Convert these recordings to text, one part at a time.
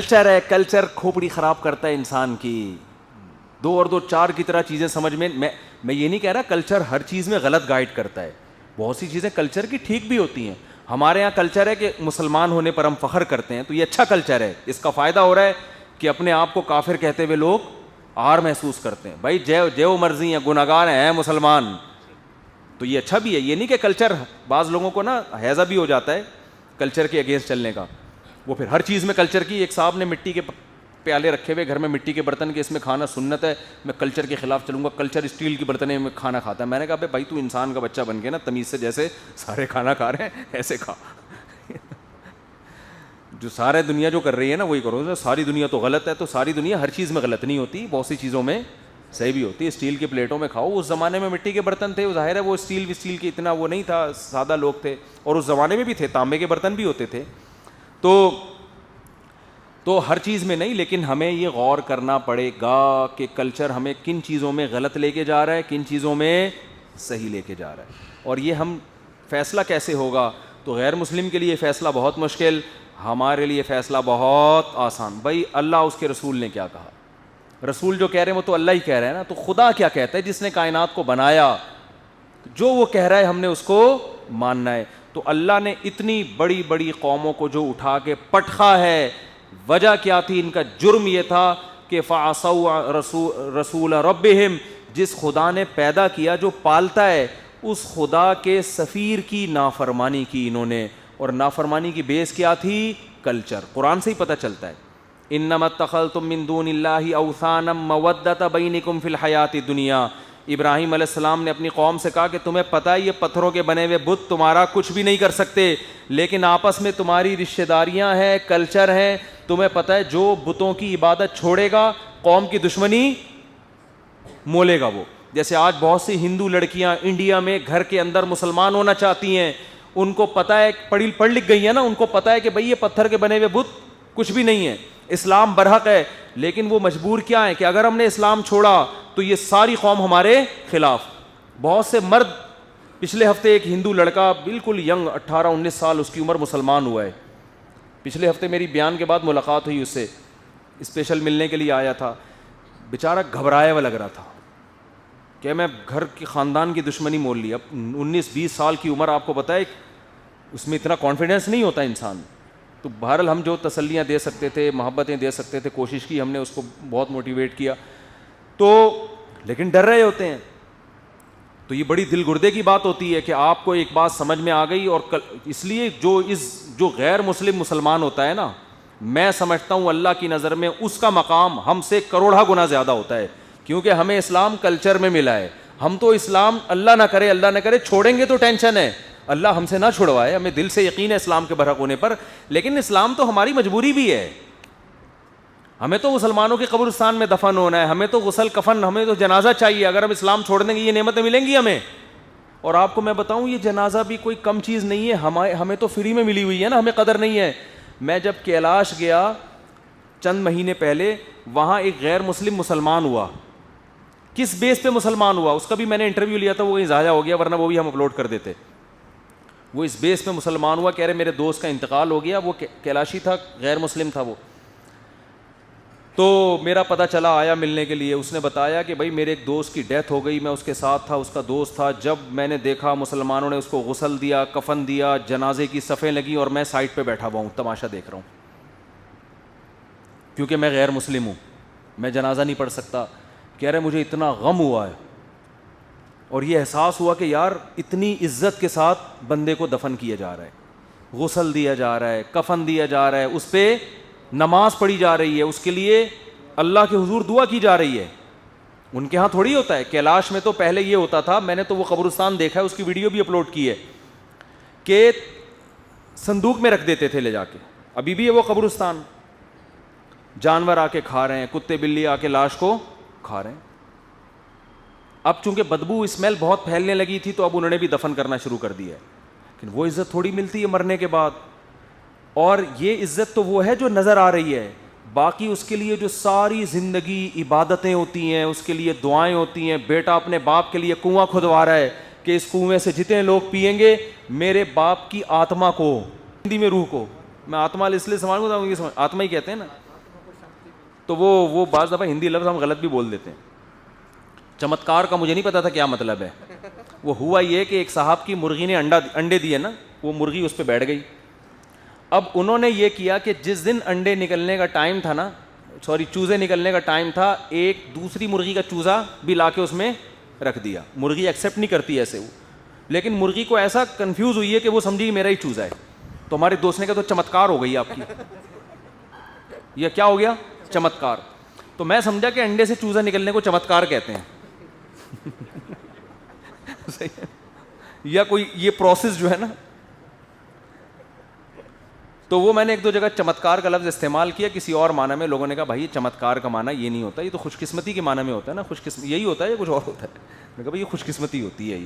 Culture ہے, culture کھوپڑی خراب کرتا ہے انسان کی. دو اور دو چار کی طرح چیزیں سمجھ میں یہ نہیں کہہ رہا کلچر ہر چیز میں غلط گائیڈ کرتا ہے. بہت سی چیزیں کلچر کی ٹھیک بھی ہوتی ہیں. ہمارے یہاں کلچر ہے کہ مسلمان ہونے پر ہم فخر کرتے ہیں, تو یہ اچھا کلچر ہے. اس کا فائدہ ہو رہا ہے کہ اپنے آپ کو کافر کہتے ہوئے لوگ آر محسوس کرتے ہیں. بھائی جو مرضی ہیں, گناہگار ہیں مسلمان, تو یہ اچھا بھی ہے. یہ نہیں کہ کلچر, بعض لوگوں کو نا ہیضہ بھی ہو جاتا ہے کلچر کے اگینسٹ چلنے کا. وہ پھر ہر چیز میں کلچر کی. ایک صاحب نے مٹی کے پیالے رکھے ہوئے گھر میں, مٹی کے برتن کے, اس میں کھانا سنت ہے, میں کلچر کے خلاف چلوں گا, کلچر اسٹیل کی برتنیں میں کھانا کھاتا ہے. میں نے کہا بھائی تو انسان کا بچہ بن کے نا تمیز سے, جیسے سارے کھانا کھا رہے ہیں ایسے کھا. جو سارے دنیا جو کر رہی ہے نا وہی کرو. ساری دنیا تو غلط ہے, تو ساری دنیا ہر چیز میں غلط نہیں ہوتی, بہت سی چیزوں میں صحیح بھی ہوتی ہے. اسٹیل کی پلیٹوں میں کھاؤ. اس زمانے میں مٹی کے برتن تھے, ظاہر ہے وہ اسٹیل کے اتنا وہ نہیں تھا, سادہ لوگ تھے. اور اس زمانے میں بھی تھے, تانبے کے برتن بھی ہوتے تھے. تو ہر چیز میں نہیں, لیکن ہمیں یہ غور کرنا پڑے گا کہ کلچر ہمیں کن چیزوں میں غلط لے کے جا رہا ہے, کن چیزوں میں صحیح لے کے جا رہا ہے. اور یہ ہم فیصلہ کیسے ہوگا؟ تو غیر مسلم کے لیے فیصلہ بہت مشکل, ہمارے لیے فیصلہ بہت آسان. بھائی اللہ اس کے رسول نے کیا کہا؟ رسول جو کہہ رہے ہیں وہ تو اللہ ہی کہہ رہے ہیں نا. تو خدا کیا کہتا ہے جس نے کائنات کو بنایا؟ جو وہ کہہ رہا ہے ہم نے اس کو ماننا ہے. تو اللہ نے اتنی بڑی بڑی قوموں کو جو اٹھا کے پٹخا ہے, وجہ کیا تھی؟ ان کا جرم یہ تھا کہ فعصوا رسول ربہم, جس خدا نے پیدا کیا, جو پالتا ہے, اس خدا کے سفیر کی نافرمانی کی انہوں نے. اور نافرمانی کی بیس کیا تھی؟ کلچر. قرآن سے ہی پتہ چلتا ہے, انما اتخذتم من دون اللہ اوثانا مودۃ بینکم فی الحیاۃ الدنیا. ابراہیم علیہ السلام نے اپنی قوم سے کہا کہ تمہیں پتہ ہے یہ پتھروں کے بنے ہوئے بت تمہارا کچھ بھی نہیں کر سکتے, لیکن آپس میں تمہاری رشتہ داریاں ہیں, کلچر ہیں. تمہیں پتہ ہے جو بتوں کی عبادت چھوڑے گا قوم کی دشمنی مولے گا وہ. جیسے آج بہت سی ہندو لڑکیاں انڈیا میں گھر کے اندر مسلمان ہونا چاہتی ہیں, ان کو پتہ ہے, پڑھ لکھ گئی ہیں نا, ان کو پتہ ہے کہ بھئی یہ پتھر کے بنے ہوئے بت کچھ بھی نہیں ہے, اسلام برحق ہے. لیکن وہ مجبور کیا ہے کہ اگر ہم نے اسلام چھوڑا تو یہ ساری قوم ہمارے خلاف. بہت سے مرد, پچھلے ہفتے ایک ہندو لڑکا بالکل ینگ 18-19 سال اس کی عمر مسلمان ہوا ہے. پچھلے ہفتے میری بیان کے بعد ملاقات ہوئی اس سے, اسپیشل ملنے کے لیے آیا تھا. بیچارہ گھبرایا ہوا لگ رہا تھا کہ میں گھر کی خاندان کی دشمنی مول لی. اب 19-20 سال کی عمر, آپ کو پتہ ہے اس میں اتنا کانفیڈنس نہیں ہوتا انسان. تو بہرحال ہم جو تسلیاں دے سکتے تھے, محبتیں دے سکتے تھے, کوشش کی ہم نے, اس کو بہت موٹیویٹ کیا. تو لیکن ڈر رہے ہوتے ہیں. تو یہ بڑی دل گردے کی بات ہوتی ہے کہ آپ کو ایک بات سمجھ میں آ گئی, اور اس لیے جو غیر مسلم مسلمان ہوتا ہے نا, میں سمجھتا ہوں اللہ کی نظر میں اس کا مقام ہم سے کروڑا گنا زیادہ ہوتا ہے, کیونکہ ہمیں اسلام کلچر میں ملا ہے. ہم تو اسلام اللہ نہ کرے چھوڑیں گے تو ٹینشن ہے, اللہ ہم سے نہ چھڑوائے, ہمیں دل سے یقین ہے اسلام کے برحق ہونے پر. لیکن اسلام تو ہماری مجبوری بھی ہے. ہمیں تو مسلمانوں کے قبرستان میں دفن ہونا ہے, ہمیں تو غسل کفن, ہمیں تو جنازہ چاہیے. اگر ہم اسلام چھوڑ دیں گے یہ نعمتیں ملیں گی ہمیں. اور آپ کو میں بتاؤں یہ جنازہ بھی کوئی کم چیز نہیں ہے, ہمیں تو فری میں ملی ہوئی ہے نا, ہمیں قدر نہیں ہے. میں جب کیلاش گیا چند مہینے پہلے, وہاں ایک غیر مسلم مسلمان ہوا. کس بیس پہ مسلمان ہوا اس کا بھی میں نے انٹرویو لیا تھا, وہ کہیں ضائع ہو گیا, ورنہ وہ بھی ہم اپلوڈ کر دیتے. وہ اس بیس پہ مسلمان ہوا, کہہ رہے میرے دوست کا انتقال ہو گیا, وہ کیلاشی تھا, غیر مسلم تھا وہ. تو میرا پتہ چلا, آیا ملنے کے لیے. اس نے بتایا کہ بھائی میرے ایک دوست کی ڈیتھ ہو گئی, میں اس کے ساتھ تھا, اس کا دوست تھا. جب میں نے دیکھا مسلمانوں نے اس کو غسل دیا, کفن دیا, جنازے کی صفیں لگی, اور میں سائڈ پہ بیٹھا ہوا ہوں, تماشا دیکھ رہا ہوں, کیونکہ میں غیر مسلم ہوں, میں جنازہ نہیں پڑھ سکتا. کہہ رہے مجھے اتنا غم ہوا ہے, اور یہ احساس ہوا کہ یار اتنی عزت کے ساتھ بندے کو دفن کیا جا رہا ہے, غسل دیا جا رہا ہے, کفن دیا جا رہا ہے, اس پہ نماز پڑھی جا رہی ہے, اس کے لیے اللہ کے حضور دعا کی جا رہی ہے. ان کے ہاں تھوڑی ہوتا ہے. کیلاش میں تو پہلے یہ ہوتا تھا, میں نے تو وہ قبرستان دیکھا ہے, اس کی ویڈیو بھی اپلوڈ کی ہے, کہ صندوق میں رکھ دیتے تھے لے جا کے. ابھی بھی ہے وہ قبرستان, جانور آ کے کھا رہے ہیں, کتے بلی آ کے لاش کو کھا رہے ہیں. اب چونکہ بدبو اسمیل بہت پھیلنے لگی تھی, تو اب انہوں نے بھی دفن کرنا شروع کر دیا ہے. لیکن وہ عزت تھوڑی ملتی ہے مرنے کے بعد. اور یہ عزت تو وہ ہے جو نظر آ رہی ہے, باقی اس کے لیے جو ساری زندگی عبادتیں ہوتی ہیں, اس کے لیے دعائیں ہوتی ہیں. بیٹا اپنے باپ کے لیے کنواں کھدوا رہا ہے کہ اس کنویں سے جتنے لوگ پئیں گے میرے باپ کی آتما کو, ہندی میں روح کو, میں آتما اس لیے سمجھوں گا, آتما ہی کہتے ہیں نا, تو وہ بعض دفعہ ہندی لفظ ہم غلط بھی بول دیتے ہیں. چمتکار کا مجھے نہیں پتا تھا کیا مطلب ہے. وہ ہوا یہ کہ ایک صاحب کی مرغی نے انڈے دیے نا, وہ مرغی اس پہ بیٹھ گئی. اب انہوں نے یہ کیا کہ جس دن انڈے نکلنے کا ٹائم تھا نا, چوزے نکلنے کا ٹائم تھا, ایک دوسری مرغی کا چوزا بھی لا کے اس میں رکھ دیا. مرغی ایکسیپٹ نہیں کرتی ایسے وہ, لیکن مرغی کو ایسا کنفیوز ہوئی ہے کہ وہ سمجھی میرا ہی چوزا ہے. تو ہمارے دوست نے کہا تو چمتکار ہو گئی آپ کی. یہ کیا ہو گیا؟ چمتکار. تو میں سمجھا کہ انڈے سے چوزا نکلنے کو چمتکار کہتے ہیں. یا کوئی یہ پروسیس جو ہے نا, تو وہ میں نے ایک دو جگہ چمتکار کا لفظ استعمال کیا کسی اور معنی میں. لوگوں نے کہا بھائی چمتکار کا معنی یہ نہیں ہوتا, یہ تو خوش قسمتی کے معنی میں ہوتا ہے نا. یہی ہوتا ہے یا کچھ اور ہوتا ہے؟ میں نے کہا بھائی یہ خوش قسمتی ہوتی ہے,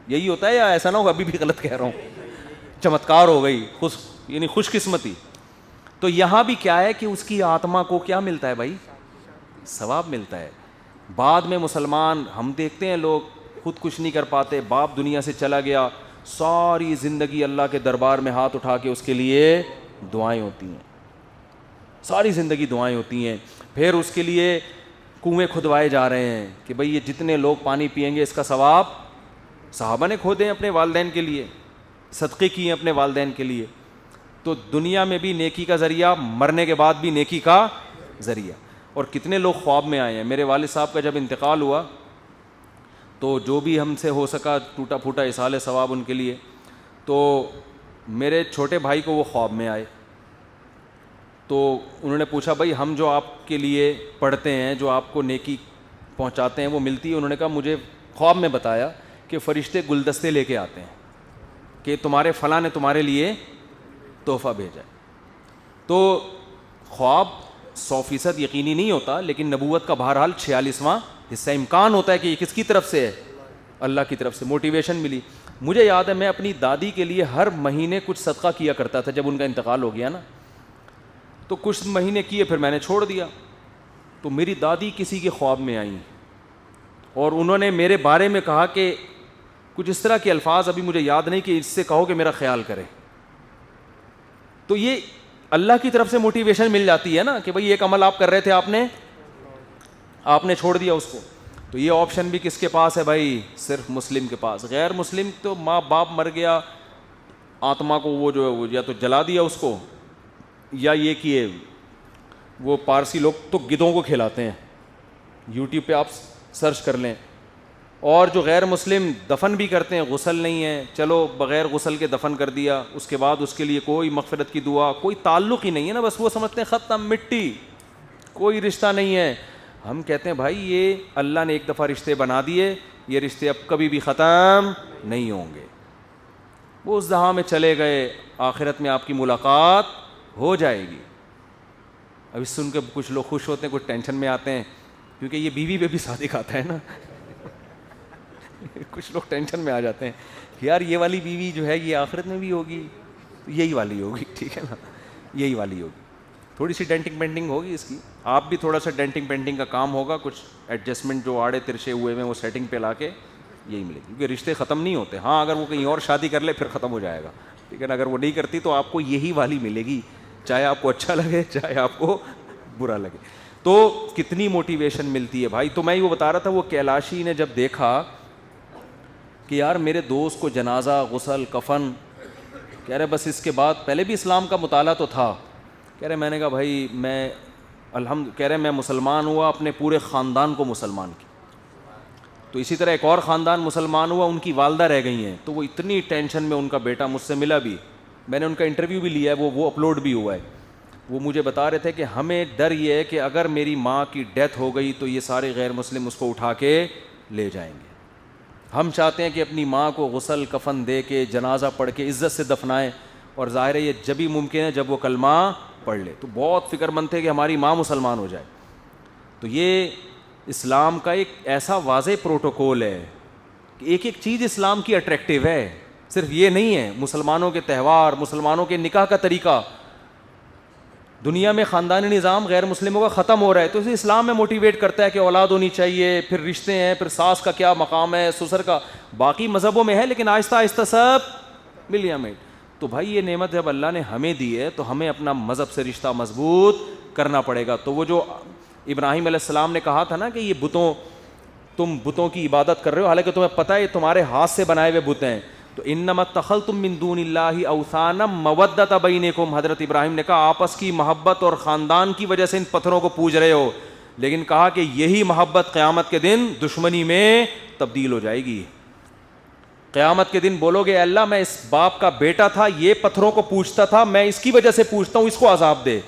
یہی ہوتا ہے, یا ایسا نہ ہو ابھی بھی غلط کہہ رہا ہوں. چمتکار ہو گئی یعنی خوش قسمتی. تو یہاں بھی کیا ہے کہ اس کی آتما کو کیا ملتا ہے بھائی؟ ثواب ملتا ہے. بعد میں مسلمان ہم دیکھتے ہیں لوگ خود کچھ نہیں کر پاتے, باپ دنیا سے چلا گیا, ساری زندگی اللہ کے دربار میں ہاتھ اٹھا کے اس کے لیے دعائیں ہوتی ہیں, ساری زندگی دعائیں ہوتی ہیں. پھر اس کے لیے کنویں کھدوائے جا رہے ہیں کہ بھئی یہ جتنے لوگ پانی پئیں گے اس کا ثواب. صحابہ نے کھودے ہیں اپنے والدین کے لیے, صدقے کیے ہیں اپنے والدین کے لیے. تو دنیا میں بھی نیکی کا ذریعہ, مرنے کے بعد بھی نیکی کا ذریعہ. اور کتنے لوگ خواب میں آئے ہیں. میرے والد صاحب کا جب انتقال ہوا تو جو بھی ہم سے ہو سکا ٹوٹا پھوٹا ایصال ثواب ان کے لیے. تو میرے چھوٹے بھائی کو وہ خواب میں آئے, تو انہوں نے پوچھا بھائی ہم جو آپ کے لیے پڑھتے ہیں, جو آپ کو نیکی پہنچاتے ہیں, وہ ملتی ہے؟ انہوں نے کہا مجھے خواب میں بتایا کہ فرشتے گلدستے لے کے آتے ہیں کہ تمہارے فلاں نے تمہارے لیے تحفہ بھیجا ہے. تو خواب 100% یقینی نہیں ہوتا, لیکن نبوت کا بہرحال 46واں حصہ امکان ہوتا ہے کہ یہ کس کی طرف سے ہے؟ اللہ کی طرف سے. موٹیویشن ملی. مجھے یاد ہے میں اپنی دادی کے لیے ہر مہینے کچھ صدقہ کیا کرتا تھا. جب ان کا انتقال ہو گیا نا تو کچھ مہینے کیے, پھر میں نے چھوڑ دیا. تو میری دادی کسی کے خواب میں آئیں اور انہوں نے میرے بارے میں کہا کہ کچھ اس طرح کے الفاظ ابھی مجھے یاد نہیں, کہ اس سے کہو کہ میرا خیال کرے. تو یہ اللہ کی طرف سے موٹیویشن مل جاتی ہے نا کہ بھئی ایک عمل آپ کر رہے تھے, آپ نے چھوڑ دیا اس کو. تو یہ آپشن بھی کس کے پاس ہے بھائی؟ صرف مسلم کے پاس. غیر مسلم تو ماں باپ مر گیا, آتما کو وہ جو ہے وہ یا تو جلا دیا اس کو, یا یہ کیے وہ پارسی لوگ تو گدھوں کو کھلاتے ہیں. یوٹیوب پہ آپ سرچ کر لیں. اور جو غیر مسلم دفن بھی کرتے ہیں, غسل نہیں ہے, چلو بغیر غسل کے دفن کر دیا, اس کے بعد اس کے لیے کوئی مغفرت کی دعا, کوئی تعلق ہی نہیں ہے نا, بس وہ سمجھتے ہیں ختم, مٹی, کوئی رشتہ نہیں ہے. ہم کہتے ہیں بھائی یہ اللہ نے ایک دفعہ رشتے بنا دیے, یہ رشتے اب کبھی بھی ختم نہیں ہوں گے. وہ اس جہاں میں چلے گئے, آخرت میں آپ کی ملاقات ہو جائے گی. ابھی سن کے کچھ لوگ خوش ہوتے ہیں, کچھ ٹینشن میں آتے ہیں, کیونکہ یہ بیوی پہ بھی صادق آتا ہے نا. کچھ لوگ ٹینشن میں آ جاتے ہیں کہ یار یہ والی بیوی جو ہے یہ آخرت میں بھی ہوگی, یہی والی ہوگی, ٹھیک ہے نا, یہی والی ہوگی. تھوڑی سی ڈینٹنگ پینٹنگ ہوگی اس کی, آپ بھی تھوڑا سا ڈینٹنگ پینٹنگ کا کام ہوگا, کچھ ایڈجسٹمنٹ جو آڑے ترچے ہوئے ہیں وہ سیٹنگ پہ لا کے یہی ملے گی. کیونکہ رشتے ختم نہیں ہوتے. ہاں اگر وہ کہیں اور شادی کر لے پھر ختم ہو جائے گا, ٹھیک ہے نا. اگر وہ نہیں کرتی تو آپ کو یہی والی ملے گی, چاہے آپ کو اچھا لگے چاہے آپ کو برا لگے. تو کتنی موٹیویشن ملتی ہے بھائی. تو میں یہ بتا رہا تھا, وہ کیلاشی نے جب دیکھا کہ یار میرے دوست کو جنازہ, غسل, کفن, کہہ رہے بس اس کے بعد, پہلے بھی اسلام کا مطالعہ تو تھا, کہہ رہے میں نے کہا بھائی میں کہہ رہے میں مسلمان ہوا, اپنے پورے خاندان کو مسلمان کی. تو اسی طرح ایک اور خاندان مسلمان ہوا, ان کی والدہ رہ گئی ہیں, تو وہ اتنی ٹینشن میں, ان کا بیٹا مجھ سے ملا بھی, میں نے ان کا انٹرویو بھی لیا ہے, وہ اپلوڈ بھی ہوا ہے. وہ مجھے بتا رہے تھے کہ ہمیں ڈر یہ ہے کہ اگر میری ماں کی ڈیتھ ہو گئی تو یہ سارے غیر مسلم اس کو اٹھا کے لے جائیں گے. ہم چاہتے ہیں کہ اپنی ماں کو غسل کفن دے کے, جنازہ پڑھ کے عزت سے دفنائیں, اور ظاہر ہے یہ جبھی ممکن ہے جب وہ کلمہ پڑھ لے. تو بہت فکر مند تھے کہ ہماری ماں مسلمان ہو جائے. تو یہ اسلام کا ایک ایسا واضح پروٹوکول ہے کہ ایک ایک چیز اسلام کی اٹریکٹیو ہے, صرف یہ نہیں ہے. مسلمانوں کے تہوار, مسلمانوں کے نکاح کا طریقہ, دنیا میں خاندانی نظام غیر مسلموں کا ختم ہو رہا ہے, تو اسے اسلام میں موٹیویٹ کرتا ہے کہ اولاد ہونی چاہیے, پھر رشتے ہیں, پھر ساس کا کیا مقام ہے, سسر کا, باقی مذہبوں میں ہے لیکن آہستہ آہستہ سب مل یا میٹ. تو بھائی یہ نعمت جب اللہ نے ہمیں دی ہے تو ہمیں اپنا مذہب سے رشتہ مضبوط کرنا پڑے گا. تو وہ جو ابراہیم علیہ السلام نے کہا تھا نا کہ یہ تم بتوں کی عبادت کر رہے ہو حالانکہ تمہیں پتہ ہے یہ تمہارے ہاتھ سے بنائے ہوئے بت ہیں. تو انما اتخذتم من دون اللہ اوثانا مودۃ بینکم, حضرت ابراہیم نے کہا آپس کی محبت اور خاندان کی وجہ سے ان پتھروں کو پوج رہے ہو, لیکن کہا کہ یہی محبت قیامت کے دن دشمنی میں تبدیل ہو جائے گی. قیامت کے دن بولو گے اللہ میں اس باپ کا بیٹا تھا, یہ پتھروں کو پوجتا تھا, میں اس کی وجہ سے پوجتا ہوں, اس کو عذاب دے.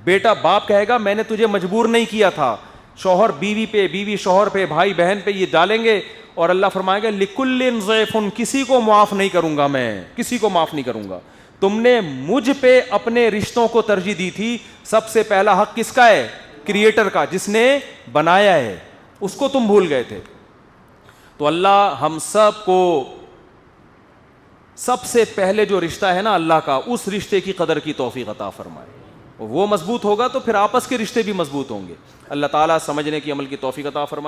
بیٹا باپ کہے گا میں نے تجھے مجبور نہیں کیا تھا. شوہر بیوی پہ, بیوی شوہر پہ, بھائی بہن پہ یہ ڈالیں گے, اور اللہ فرمائے گا لکل ضیف, کسی کو معاف نہیں کروں گا, میں کسی کو معاف نہیں کروں گا. تم نے مجھ پہ اپنے رشتوں کو ترجیح دی تھی, سب سے پہلا حق کس کا ہے؟ کریٹر کا, جس نے بنایا ہے, اس کو تم بھول گئے تھے. تو اللہ ہم سب کو سب سے پہلے جو رشتہ ہے نا اللہ کا, اس رشتے کی قدر کی توفیق عطا فرمائے. وہ مضبوط ہوگا تو پھر آپس کے رشتے بھی مضبوط ہوں گے. اللہ تعالیٰ سمجھنے کی عمل کی توفیق عطا فرمائے.